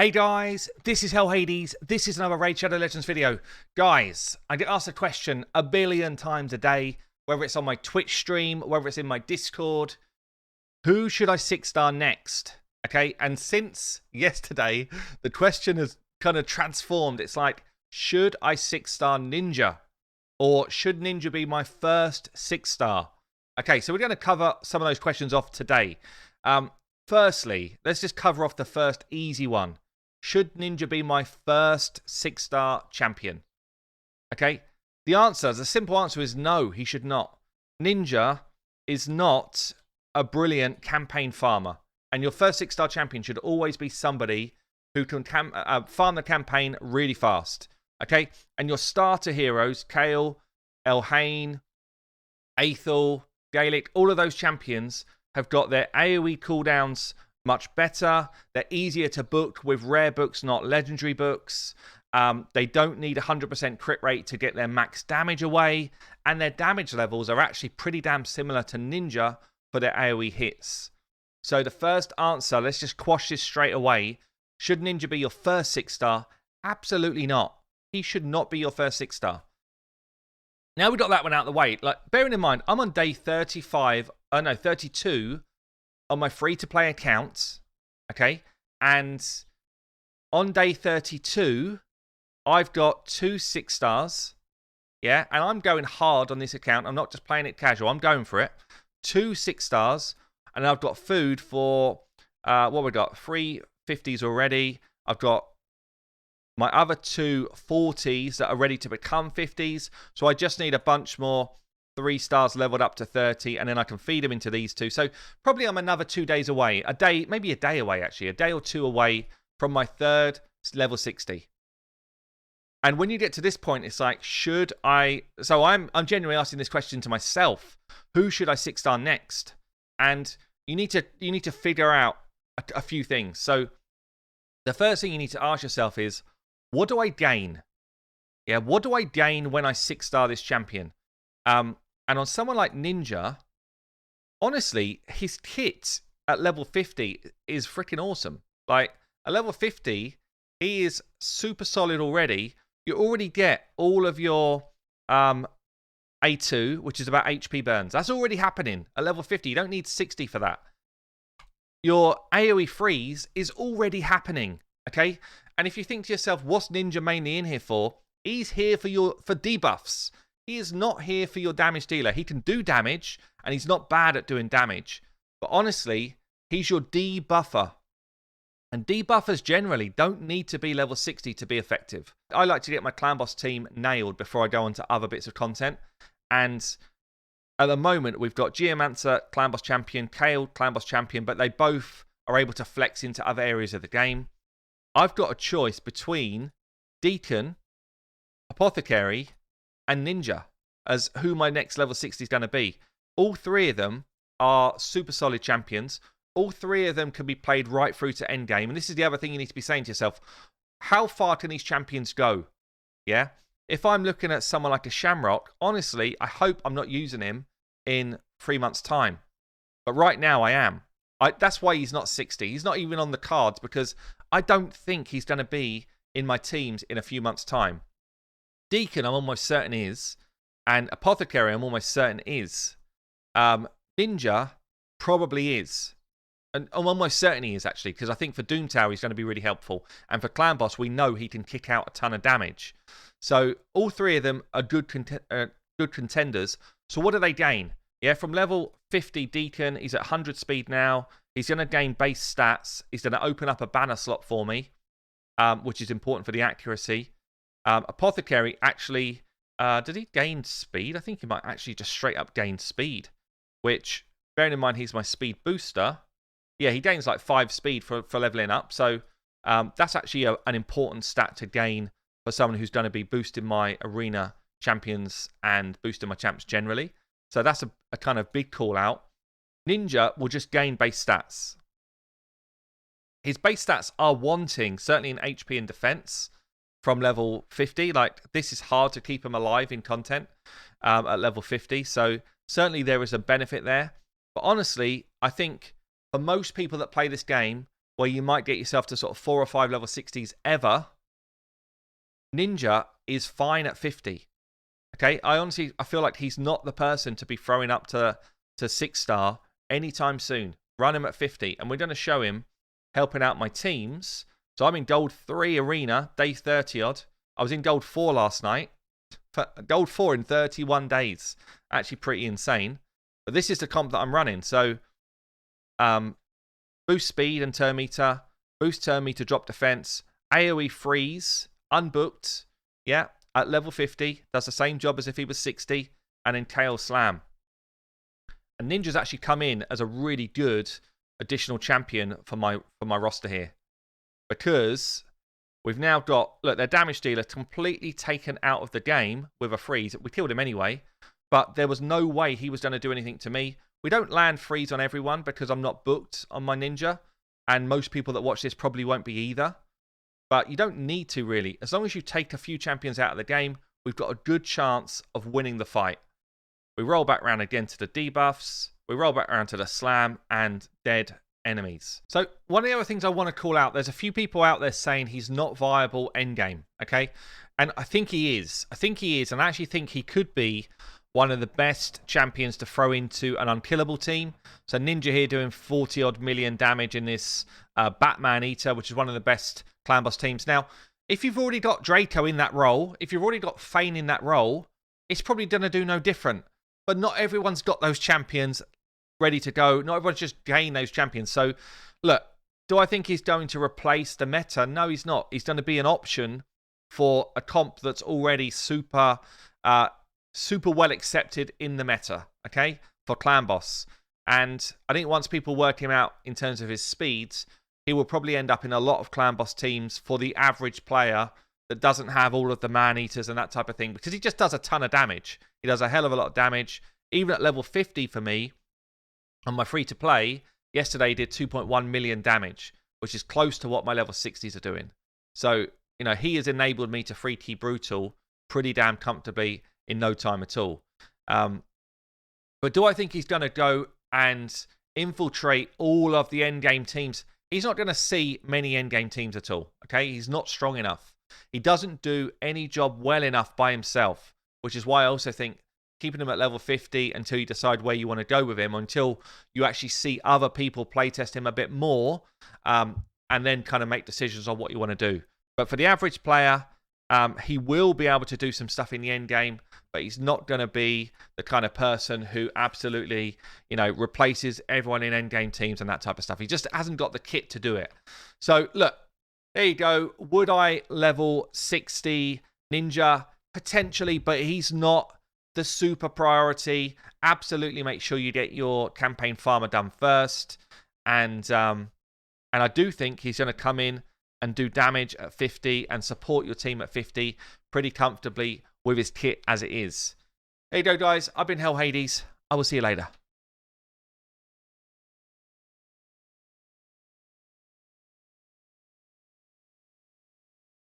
Hey guys, this is Hell Hades. This is another Raid Shadow Legends video. Guys, I get asked a question a billion times a day, whether it's on my Twitch stream, whether it's in my Discord. Who should I 6-star next? Okay, and since yesterday, the question has kind of transformed. It's like, should I 6-star Ninja? Or should Ninja be my first 6-star? Okay, so we're going to cover some of those questions off today. Firstly, let's just cover off the first easy one. Should Ninja be my first 6-star champion? Okay, the simple answer is no, he should not. Ninja is not a brilliant campaign farmer. And your first 6-star champion should always be somebody who can farm the campaign really fast. Okay, and your starter heroes, Kayle, Elhain, Aethel, Gaelic, all of those champions have got their AoE cooldowns much better. They're easier to book with rare books, not legendary books. They don't need 100% crit rate to get their max damage away. And their damage levels are actually pretty damn similar to Ninja for their AoE hits. So the first answer, let's just quash this straight away. Should Ninja be your first 6-star? Absolutely not. He should not be your first 6-star. Now we got that one out of the way. Like, bearing in mind, I'm on day 32 on my free-to-play account, okay? And on day 32, I've got 2 6-stars, yeah? And I'm going hard on this account. I'm not just playing it casual. I'm going for it. 2 6-stars, and I've got food for, what we got? 3 50s already. I've got my other 2 40s that are ready to become 50s. So I just need a bunch more 3 stars leveled up to 30, and then I can feed them into these 2. So probably I'm another 2 days away. A day, maybe a day away, actually. A day or 2 away from my 3rd level 60. And when you get to this point, it's like, should I... So I'm genuinely asking this question to myself. Who should I 6-star next? And you need to figure out a few things. So the first thing you need to ask yourself is, what do I gain? Yeah, what do I gain when I 6-star this champion? And on someone like Ninja, honestly, his kit at level 50 is freaking awesome. Like, at level 50, he is super solid already. You already get all of your A2, which is about HP burns. That's already happening at level 50. You don't need 60 for that. Your AoE freeze is already happening, okay? And if you think to yourself, what's Ninja mainly in here for? He's here for debuffs. He is not here for your damage dealer. He can do damage, and he's not bad at doing damage. But honestly, he's your debuffer. And debuffers generally don't need to be level 60 to be effective. I like to get my clan boss team nailed before I go on to other bits of content. And at the moment, we've got Geomancer, clan boss champion, Kayle, clan boss champion, but they both are able to flex into other areas of the game. I've got a choice between Deacon, Apothecary, and Ninja as who my next level 60 is going to be. All 3 of them are super solid champions. All 3 of them can be played right through to endgame. And this is the other thing you need to be saying to yourself. How far can these champions go? Yeah? If I'm looking at someone like a Shamrock, honestly, I hope I'm not using him in 3 months' time. But right now I am. That's why he's not 60. He's not even on the cards because I don't think he's going to be in my teams in a few months' time. Deacon, I'm almost certain is. And Apothecary, I'm almost certain is. Ninja probably is. And I'm almost certain he is, actually, because I think for Doom Tower, he's going to be really helpful. And for Clan Boss, we know he can kick out a ton of damage. So all 3 of them are good contenders. So what do they gain? Yeah, from level 50 Deacon, he's at 100 speed now. He's going to gain base stats. He's going to open up a banner slot for me, which is important for the accuracy. Apothecary actually, did he gain speed? I think he might actually just straight up gain speed, which, bearing in mind he's my speed booster, yeah, he gains like 5 speed for leveling up. So that's actually an important stat to gain for someone who's going to be boosting my arena champions and boosting my champs generally. So that's a kind of big call out. Ninja will just gain base stats. His base stats are wanting, certainly in HP and defense, from level 50. Like, this is hard to keep him alive in content at level 50. So certainly there is a benefit there. But honestly, I think for most people that play this game, where you might get yourself to sort of 4 or 5 level 60s ever, Ninja is fine at 50. Okay, I feel like he's not the person to be throwing up to 6-star anytime soon. Run him at 50, and we're going to show him helping out my teams. So I'm in Gold 3 Arena, day 30 odd. I was in Gold 4 last night. Gold 4 in 31 days. Actually pretty insane. But this is the comp that I'm running. So boost speed and turn meter, boost turn meter, drop defense, AoE freeze, unbooked, yeah, at level 50, does the same job as if he was 60, and then Chaos Slam. And Ninja's actually come in as a really good additional champion for my roster here, because we've now got, look, their damage dealer completely taken out of the game with a freeze. We killed him anyway, but there was no way he was going to do anything to me. We don't land freeze on everyone because I'm not booked on my Ninja, and most people that watch this probably won't be either. But you don't need to really. As long as you take a few champions out of the game, we've got a good chance of winning the fight. We roll back around again to the debuffs. We roll back around to the slam and dead enemies. So one of the other things I want to call out, there's a few people out there saying he's not viable endgame, okay? And I think he is. And I actually think he could be one of the best champions to throw into an unkillable team. So Ninja here doing 40 odd million damage in this Batman Eater, which is one of the best clan boss teams. Now, if you've already got Draco in that role, if you've already got Fane in that role, it's probably going to do no different. But not everyone's got those champions ready to go. Not everyone's just gained those champions. So, look, do I think he's going to replace the meta? No, he's not. He's going to be an option for a comp that's already super well accepted in the meta, okay, for clan boss. And I think once people work him out in terms of his speeds, he will probably end up in a lot of clan boss teams for the average player that doesn't have all of the man-eaters and that type of thing, because he just does a ton of damage. He does a hell of a lot of damage. Even at level 50 for me, on my free-to-play, yesterday he did 2.1 million damage, which is close to what my level 60s are doing. So, you know, he has enabled me to free key Brutal pretty damn comfortably in no time at all. But do I think he's going to go and infiltrate all of the endgame teams? He's not going to see many endgame teams at all, okay? He's not strong enough. He doesn't do any job well enough by himself, which is why I also think keeping him at level 50 until you decide where you want to go with him, until you actually see other people playtest him a bit more, and then kind of make decisions on what you want to do. But for the average player, he will be able to do some stuff in the end game, but he's not going to be the kind of person who absolutely, you know, replaces everyone in end game teams and that type of stuff. He just hasn't got the kit to do it. So look, there you go. Would I level 60 Ninja? Potentially, but he's not the super priority. Absolutely make sure you get your campaign farmer done first. And I do think he's going to come in and do damage at 50 and support your team at 50 pretty comfortably with his kit as it is. There you go, guys. I've been Hell Hades. I will see you later.